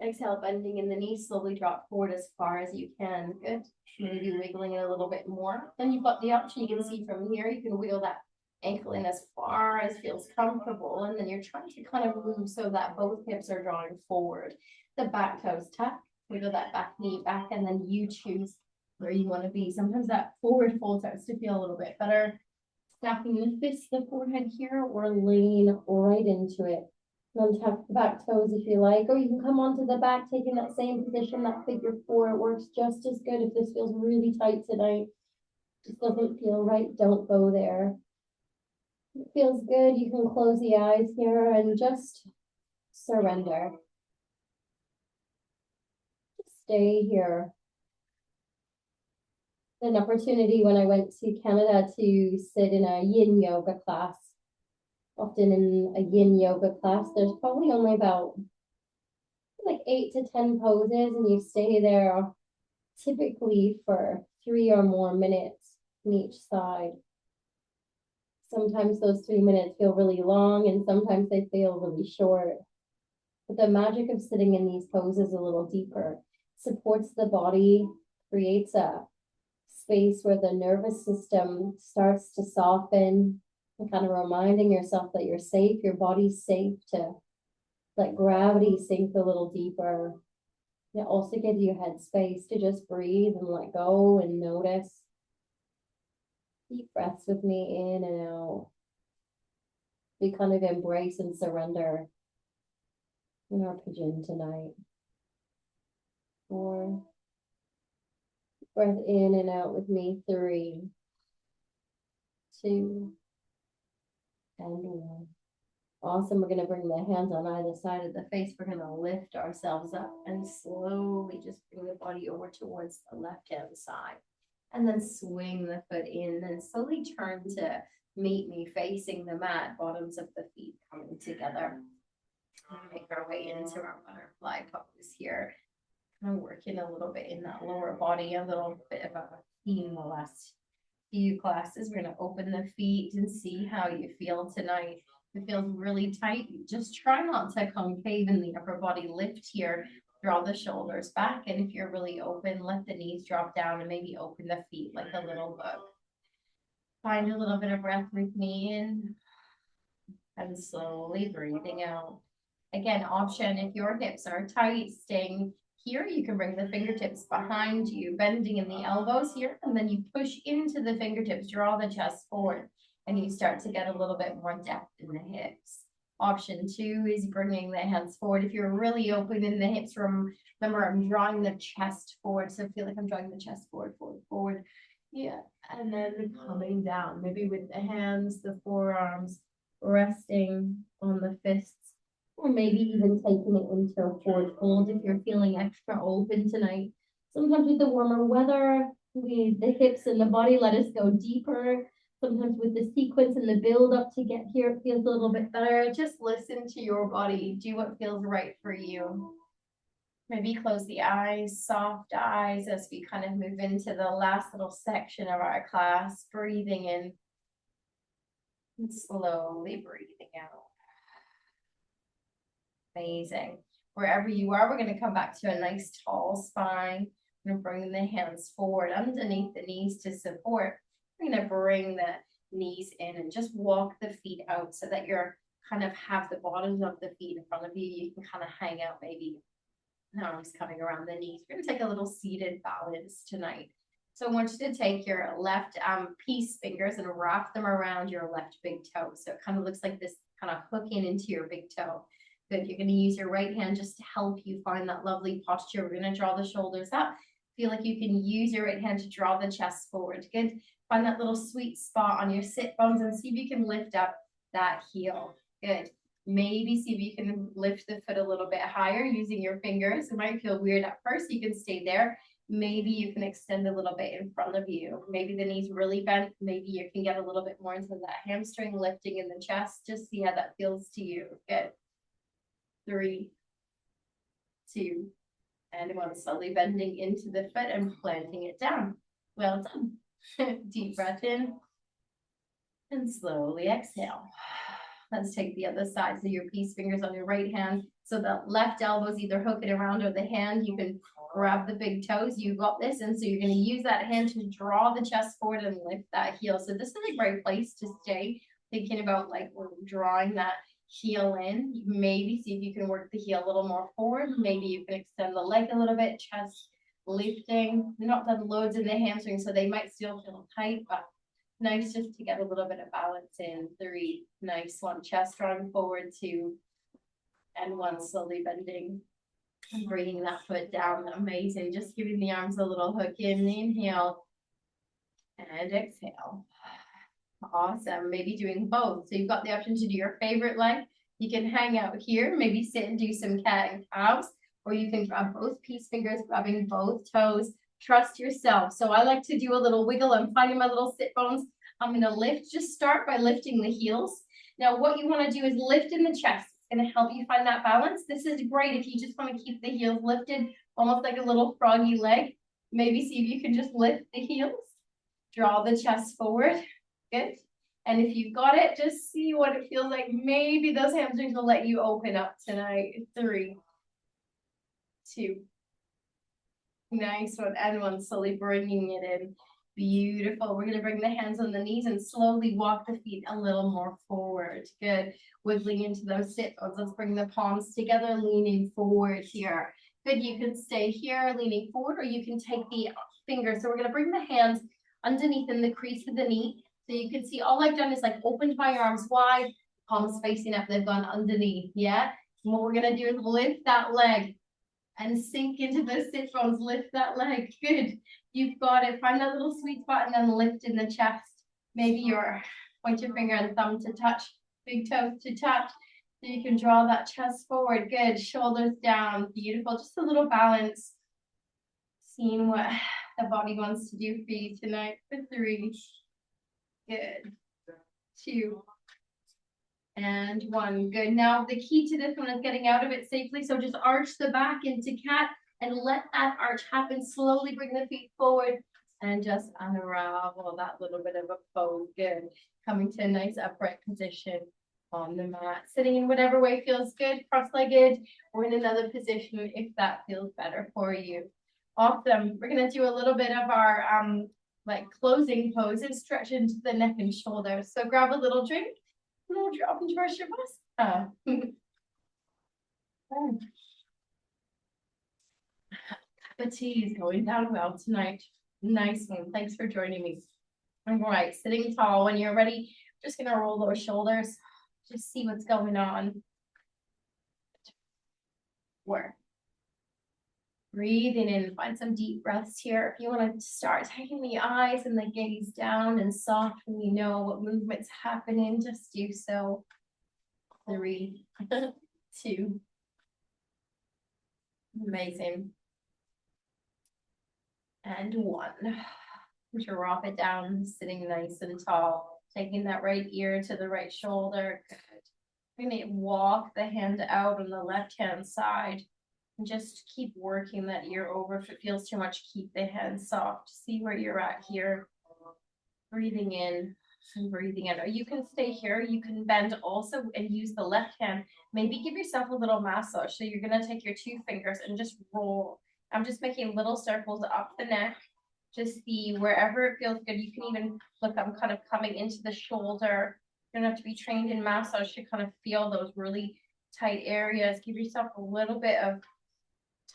Exhale, bending in the knees. Slowly drop forward as far as you can. Good. Maybe wiggling it a little bit more. Then you've got the option. You can see from here. You can wiggle that ankle in as far as feels comfortable, and then you're trying to kind of move so that both hips are drawing forward. The back toes tuck, wiggle that back knee back, and then you choose where you want to be. Sometimes that forward fold starts to feel a little bit better. Snapping the fists, the forehead here, or lean right into it. Untuck the back toes if you like, or you can come onto the back, taking that same position, that figure 4. It works just as good. If this feels really tight tonight, just doesn't feel right, don't go there. It feels good. You can close the eyes here and just surrender. Stay here. An opportunity when I went to Canada to sit in a Yin yoga class. Often in a Yin yoga class, there's probably only about like 8 to 10 poses, and you stay there typically for 3 or more minutes on each side. Sometimes those 3 minutes feel really long, and sometimes they feel really short. But the magic of sitting in these poses a little deeper supports the body, creates a space where the nervous system starts to soften, and kind of reminding yourself that you're safe, your body's safe, to let gravity sink a little deeper. It also gives you headspace to just breathe and let go and notice. Deep breaths with me in and out. We kind of embrace and surrender in our pigeon tonight. 4. Breath in and out with me. 3, 2, and 1. Awesome. We're going to bring the hands on either side of the face. We're going to lift ourselves up and slowly just bring the body over towards the left-hand side. And then swing the foot in and slowly turn to meet me facing the mat, bottoms of the feet coming together. Make our way into our butterfly pose here. Kind of working a little bit in that lower body, a little bit of a theme the last few classes. We're going to open the feet and see how you feel tonight. If it feels really tight, just try not to concave in the upper body. Lift here, draw the shoulders back. And if you're really open, let the knees drop down and maybe open the feet like a little book. Find a little bit of breath with me in and slowly breathing out. Again, option if your hips are tight, staying here, you can bring the fingertips behind you, bending in the elbows here, and then you push into the fingertips, draw the chest forward, and you start to get a little bit more depth in the hips. Option 2 is bringing the hands forward. If you're really open in the hips, remember I'm drawing the chest forward, so feel like I'm drawing the chest forward, forward, forward. Yeah, and then coming down, maybe with the hands, the forearms, resting on the fists, or maybe even taking it into a forward fold if you're feeling extra open tonight. Sometimes with the warmer weather, with the hips and the body, let us go deeper. Sometimes with the sequence and the build up to get here, it feels a little bit better. Just listen to your body. Do what feels right for you. Maybe close the eyes, soft eyes, as we kind of move into the last little section of our class. Breathing in and slowly breathing out. Amazing. Wherever you are, we're going to come back to a nice tall spine. We're going to bring the hands forward underneath the knees to support. We're going to bring the knees in and just walk the feet out so that you're kind of have the bottoms of the feet in front of you. You can kind of hang out maybe arms coming around the knees. We're going to take a little seated balance tonight. So I want you to take your left peace fingers and wrap them around your left big toe. So it kind of looks like this kind of hooking into your big toe. Good. You're going to use your right hand just to help you find that lovely posture. We're going to draw the shoulders up. Feel like you can use your right hand to draw the chest forward. Good. Find that little sweet spot on your sit bones and see if you can lift up that heel. Good. Maybe see if you can lift the foot a little bit higher using your fingers. It might feel weird at first. You can stay there. Maybe you can extend a little bit in front of you. Maybe the knees really bent. Maybe you can get a little bit more into that hamstring lifting in the chest. Just see how that feels to you. Good. 3, 2, and 1. Slowly bending into the foot and planting it down. Well done. Deep breath in and slowly exhale. Let's take the other side. So your peace fingers on your right hand. So the left elbow is either hooking around or the hand. You can grab the big toes. You got this. And so you're going to use that hand to draw the chest forward and lift that heel. So this is a great place to stay. Thinking about like we're drawing that heel in. Maybe see if you can work the heel a little more forward. Maybe you can extend the leg a little bit. Chest lifting. They're not done loads in the hamstring, so they might still feel tight, but nice just to get a little bit of balance in. 3, nice. 1, chest drawing forward. 2, and 1, slowly bending and bringing that foot down. Amazing. Just giving the arms a little hook in. Inhale and exhale. Awesome. Maybe doing both. So you've got the option to do your favorite leg. You can hang out here, maybe sit and do some cat and cows, or you can grab both peace fingers, grabbing both toes. Trust yourself. So I like to do a little wiggle. I'm finding my little sit bones. I'm going to lift. Just start by lifting the heels. Now what you want to do is lift in the chest. It's going to help you find that balance. This is great if you just want to keep the heels lifted, almost like a little froggy leg. Maybe see if you can just lift the heels. Draw the chest forward. Good. And if you've got it, just see what it feels like. Maybe those hamstrings will let you open up tonight. 3, 2. Nice 1, and 1. Slowly bringing it in. Beautiful. We're going to bring the hands on the knees and slowly walk the feet a little more forward. Good. Wiggling into those sit bones. Let's bring the palms together, leaning forward here. Good. You can stay here, leaning forward, or you can take the fingers. So we're going to bring the hands underneath in the crease of the knee. So you can see all I've done is like opened my arms wide, palms facing up, they've gone underneath, yeah? And what we're gonna do is lift that leg and sink into the sit bones, lift that leg, good. You've got it, find that little sweet spot and then lift in the chest. Maybe your point your finger and thumb to touch, big toes to touch. So you can draw that chest forward, good. Shoulders down, beautiful, just a little balance. Seeing what the body wants to do for you tonight for 3. Good. 2, and 1. Good. Now the key to this one is getting out of it safely. So just arch the back into cat and let that arch happen. Slowly bring the feet forward and just unravel that little bit of a pose. Good. Coming to a nice upright position on the mat. Sitting in whatever way feels good, cross-legged, or in another position if that feels better for you. Awesome. We're going to do a little bit of our like closing poses, stretch into the neck and shoulders. So grab a little drink. No, drop into our shavasana. Cup of tea is going down well tonight. Nice one. Thanks for joining me. All right, sitting tall. When you're ready, just gonna roll those shoulders. Just see what's going on. 4. Breathing in, find some deep breaths here. If you want to start taking the eyes and the gaze down and soft when you know what movement's happening, just do so. 3, 2. Amazing. And 1. Drop it down, sitting nice and tall. Taking that right ear to the right shoulder. Good. We're going to walk the hand out on the left-hand side. And just keep working that ear over. If it feels too much, keep the hand soft. See where you're at here. Breathing in and breathing out. You can stay here. You can bend also and use the left hand. Maybe give yourself a little massage. So you're going to take your 2 fingers and just roll. I'm just making little circles up the neck. Just see wherever it feels good. You can even look, I'm kind of coming into the shoulder. You don't have to be trained in massage to kind of feel those really tight areas. Give yourself a little bit of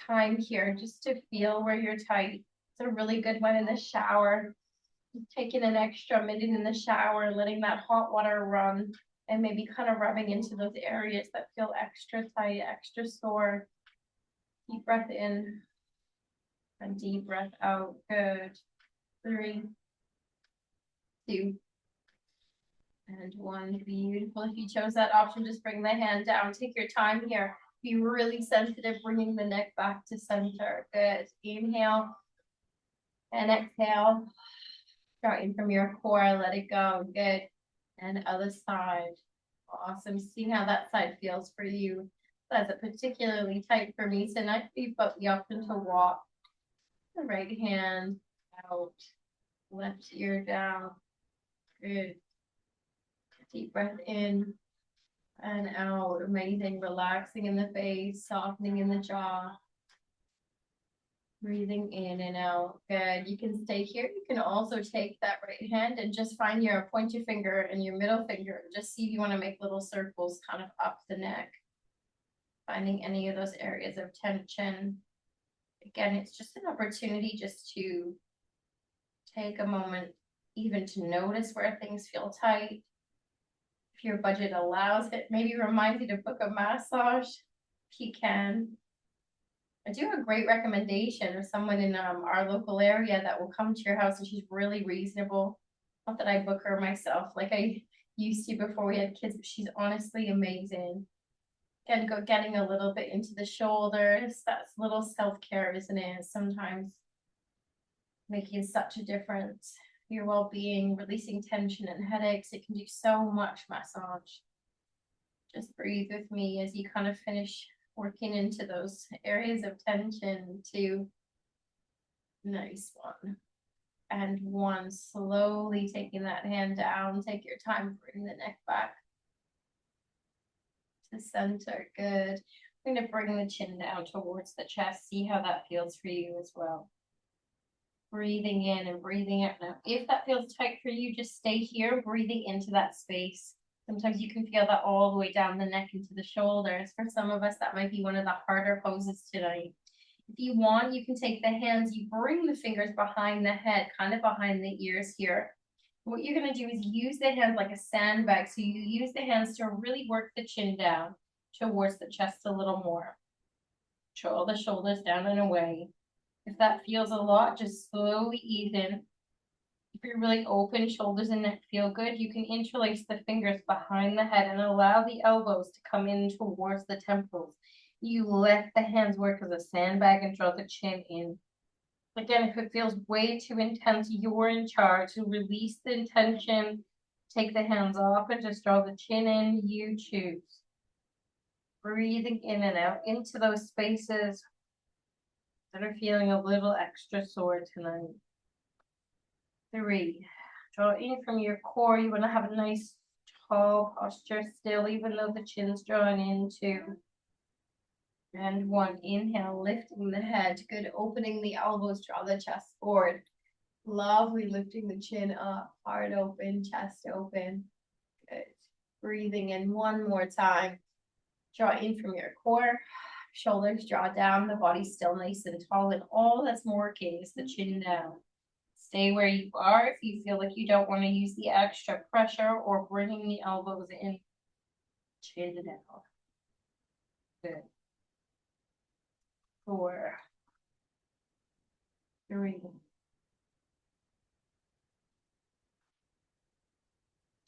time here just to feel where you're tight. It's a really good one in the shower. Taking an extra minute in the shower, letting that hot water run, and maybe kind of rubbing into those areas that feel extra tight, extra sore. Deep breath in and deep breath out. Good. 3, 2, and 1. Beautiful. If you chose that option, just bring the hand down. Take your time here. Be really sensitive, bringing the neck back to center. Good. Inhale and exhale. Starting from your core, let it go. Good. And other side. Awesome. See how that side feels for you. That's particularly tight for me tonight, but the option to walk the right hand out, left ear down. Good. Deep breath in and out. Amazing. Relaxing in the face, softening in the jaw. Breathing in and out. Good. You can stay here. You can also take that right hand and just find your pointer finger and your middle finger. Just see if you want to make little circles kind of up the neck. Finding any of those areas of tension. Again, it's just an opportunity just to take a moment even to notice where things feel tight. If your budget allows it, maybe remind you to book a massage if you can. I do have a great recommendation of someone in our local area that will come to your house, and she's really reasonable. Not that I book her myself like I used to before we had kids, but she's honestly amazing. Again, getting a little bit into the shoulders. That's little self-care, isn't it? Sometimes making such a difference. Your well-being, releasing tension and headaches. It can do so much massage. Just breathe with me as you kind of finish working into those areas of tension. 2. Nice one. And 1. Slowly taking that hand down. Take your time, bring the neck back to center. Good. I'm going to bring the chin down towards the chest. See how that feels for you as well. Breathing in and breathing out. Now, if that feels tight for you, just stay here, breathing into that space. Sometimes you can feel that all the way down the neck into the shoulders. For some of us, that might be one of the harder poses tonight. If you want, you can take the hands, you bring the fingers behind the head, kind of behind the ears here. What you're going to do is use the hands like a sandbag. So you use the hands to really work the chin down towards the chest a little more. Draw the shoulders down and away. If that feels a lot, just slowly ease in. If you're really open, shoulders and neck feel good, you can interlace the fingers behind the head and allow the elbows to come in towards the temples. You let the hands work as a sandbag and draw the chin in. Again, if it feels way too intense, you're in charge. So release the tension, take the hands off and just draw the chin in. You choose. Breathing in and out into those spaces that are feeling a little extra sore tonight. 3. Draw in from your core. You want to have a nice tall posture still, even though the chin's drawn in. 2. And 1. Inhale, lifting the head. Good. Opening the elbows, draw the chest forward. Lovely, lifting the chin up, heart open, chest open. Good. Breathing in one more time. Draw in from your core. Shoulders draw down, the body's still nice and tall, and all that's working is the chin down. Stay where you are if you feel like you don't want to use the extra pressure or bringing the elbows in. Chin down. Good. 4, 3,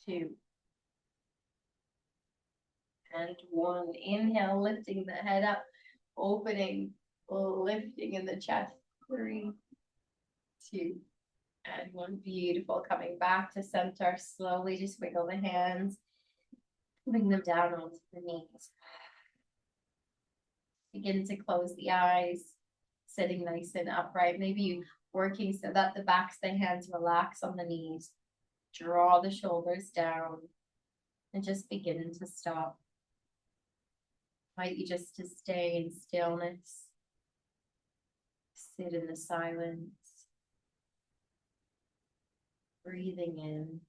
2, and 1. Inhale, lifting the head up, opening, lifting in the chest. 3, 2, and 1. Beautiful. Coming back to center. Slowly just wiggle the hands. Bring them down onto the knees. Begin to close the eyes. Sitting nice and upright. Maybe working so that the backs of the hands relax on the knees. Draw the shoulders down. And just begin to stop. Invite you just to stay in stillness. Sit in the silence. Breathing in.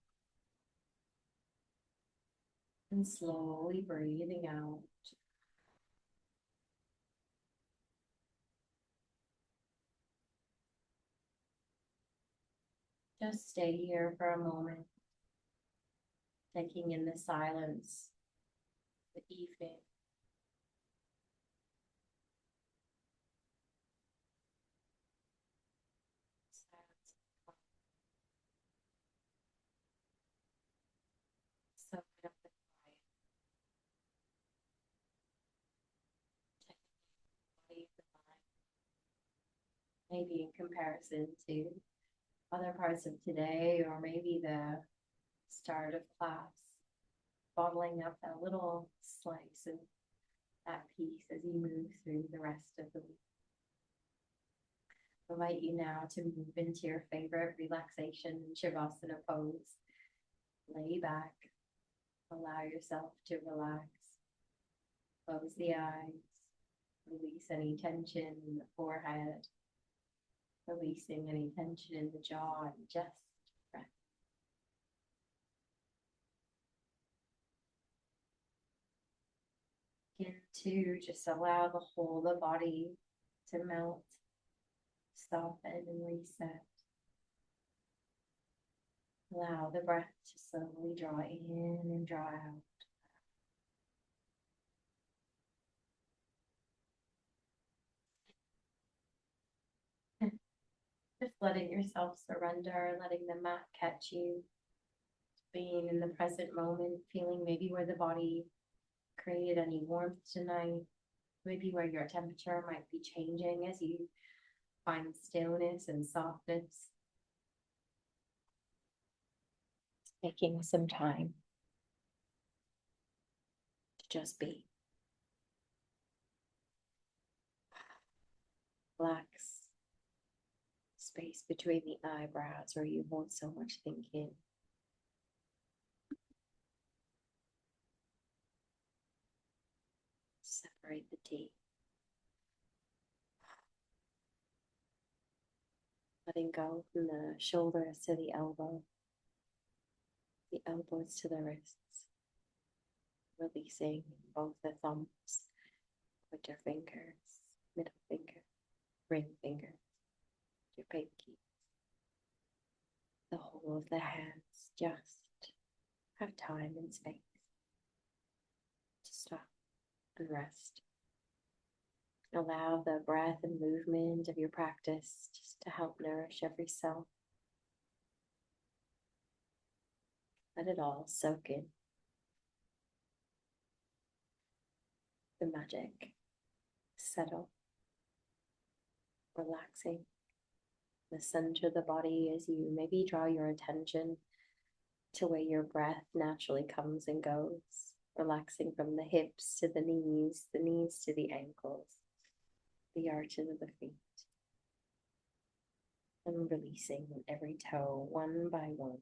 And slowly breathing out. Just stay here for a moment, taking in the silence, the evening. Silence. Soaking up the quiet. Checking the body, the mind. Maybe in comparison to other parts of today, or maybe the start of class, bottling up that little slice of that piece as you move through the rest of the week. I invite you now to move into your favorite relaxation Shavasana pose. Lay back, allow yourself to relax. Close the eyes, release any tension in the forehead, releasing any tension in the jaw, and just breath. Begin to just allow the whole of the body to melt, soften, and reset. Allow the breath to slowly draw in and draw out. Just letting yourself surrender, letting the mat catch you, being in the present moment, feeling maybe where the body created any warmth tonight, maybe where your temperature might be changing as you find stillness and softness. Taking some time to just be. Relax. Space between the eyebrows where you hold so much thinking. Separate the teeth. Letting go from the shoulders to the elbows to the wrists. Releasing both the thumbs, pointer fingers, middle finger, ring finger, your pinky. The whole of the hands, just have time and space to stop and rest. Allow the breath and movement of your practice just to help nourish every cell. Let it all soak in. The magic settle, relaxing the center of the body as you maybe draw your attention to where your breath naturally comes and goes, relaxing from the hips to the knees to the ankles, the arches of the feet, and releasing every toe one by one.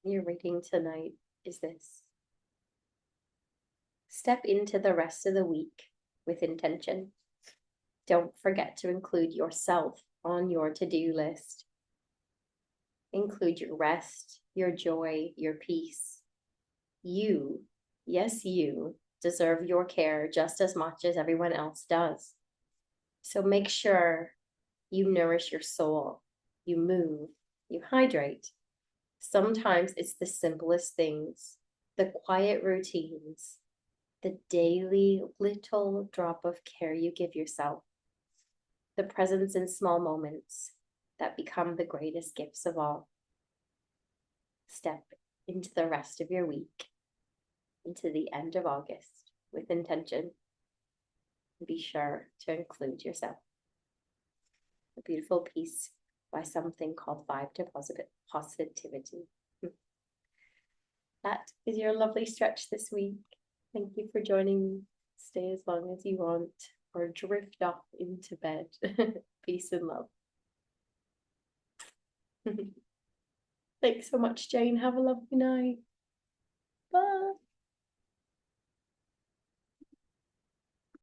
Your reading tonight is this: step into the rest of the week with intention. Don't forget to include yourself on your to-do list. Include your rest, your joy, your peace. You, yes, you deserve your care just as much as everyone else does. So make sure you nourish your soul, you move, you hydrate. Sometimes it's the simplest things, the quiet routines, the daily little drop of care you give yourself, the presence in small moments that become the greatest gifts of all. Step into the rest of your week, into the end of August with intention. Be sure to include yourself. A beautiful piece by something called Vibe to Positivity. That is your lovely stretch this week. Thank you for joining me. Stay as long as you want or drift off into bed. Peace and love. Thanks so much, Jane. Have a lovely night.